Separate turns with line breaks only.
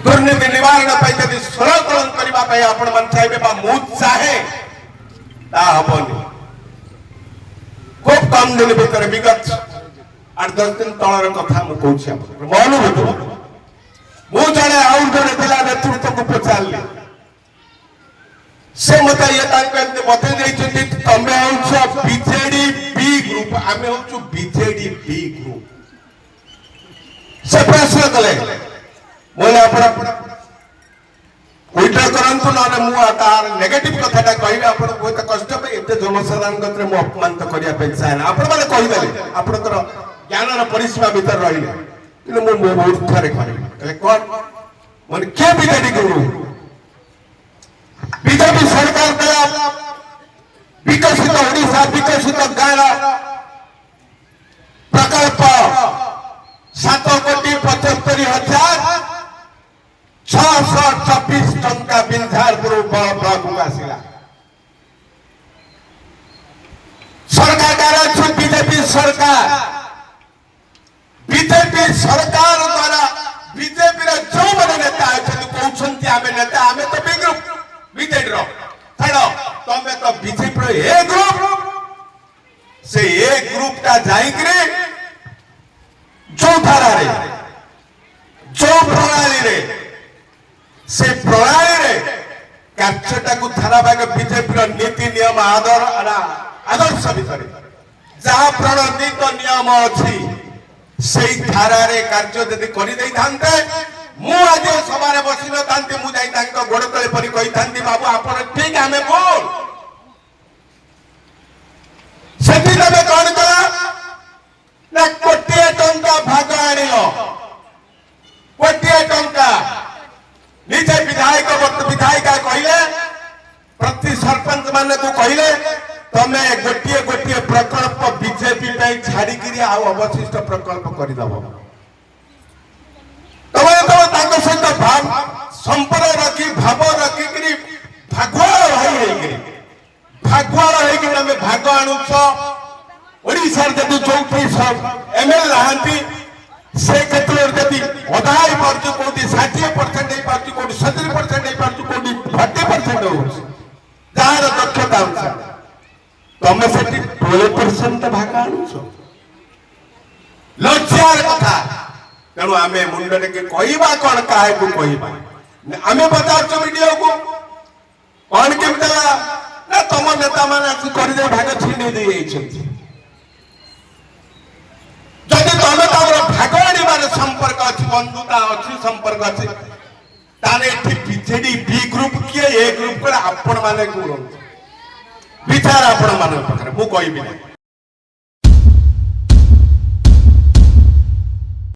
दुर्नीति निवारण यदि सरलकरण करने आपण मन चाहिए मु चाहे हेनी खूब कम दिन भीतर विगत 8-10 दिन तलर कथा मुझे मो अनुभूति मु जड़े आउ जड़े जिला नेतृत्व को पचारे से मत ये बतई तमें हूँ बीजेडी बी ग्रुप आम हूँ बीजेडी बी ग्रुप से प्रश्न कले बोले उल्टा करूँ ना मुझे नेगेटिव कथा कहे आप बहुत कष्ट एत जनसाधारण मुझे अपमानित करने चाहे ना आपण मैंने कहीदे आपंकर ज्ञान परिसीमा भर रही कि मुझे ऊर्धे कहे कौन मैंने किए बीजेडी गुरु बीजेपी सरकार द्वारा विकसित ओडिशा विकसित गाँव प्रकल्प 7,75,624 टंका बिंझारपुर ब्लॉक को आसला सरकार बीजेपी सरकार द्वारा बीजेपी जो मैंने नेता कहते आम नेता आम तो बी ग्रुप बीजेडी छाड़ तमें तो बीजेपी ए ग्रुप से ए ग्रुप टा जाइए जो धारा रे जो प्रणाली रे से प्रणाली रे कार्यटा को धारावाहिक बीजेपी नीति नियम आदर्श भितर जहाँ प्रणीत नियम अच्छी से धारा रे कार्य यदि कर आज सभारे बसी न मुझे गोड़ तले परी कही बाबू आप ठीक आम बोल से कौन कला ना कोटिए टंका भाग आण कोटिए टंका निजे विधायिका कहले प्रति सरपंच माने को कहले तमे गोटे गोटे प्रकल्प बीजेपी छाड़ी अवशिष्ट प्रकल्प करदेव सहित भाव संपर्क रखी भाव रखिक भागुआल होमें भाग आणुच ओडिशा जदि जो एमएल नहांती से क्षेत्र में अधा ही पार्टी कौटी 60% पार्टी कौटी 70% पार्टी कौटी 40% हो जार दक्षता अनुसार तमें से 12% भाग आणुच लज्जार कथा तेणु आम मुंडे कहवा कौन क्या कहवा आम पचार वीडियो को कौन केमी ना तुम नेता मैंने कर भाग छीनी दे जदि तुम भाग आने संपर्क अच्छी बंधुता अच्छी संपर्क अच्छी बीजेडी बी ग्रुप किए ए ग्रुप आपण मैंने विचार आपण मान पाखे मुझे कहबी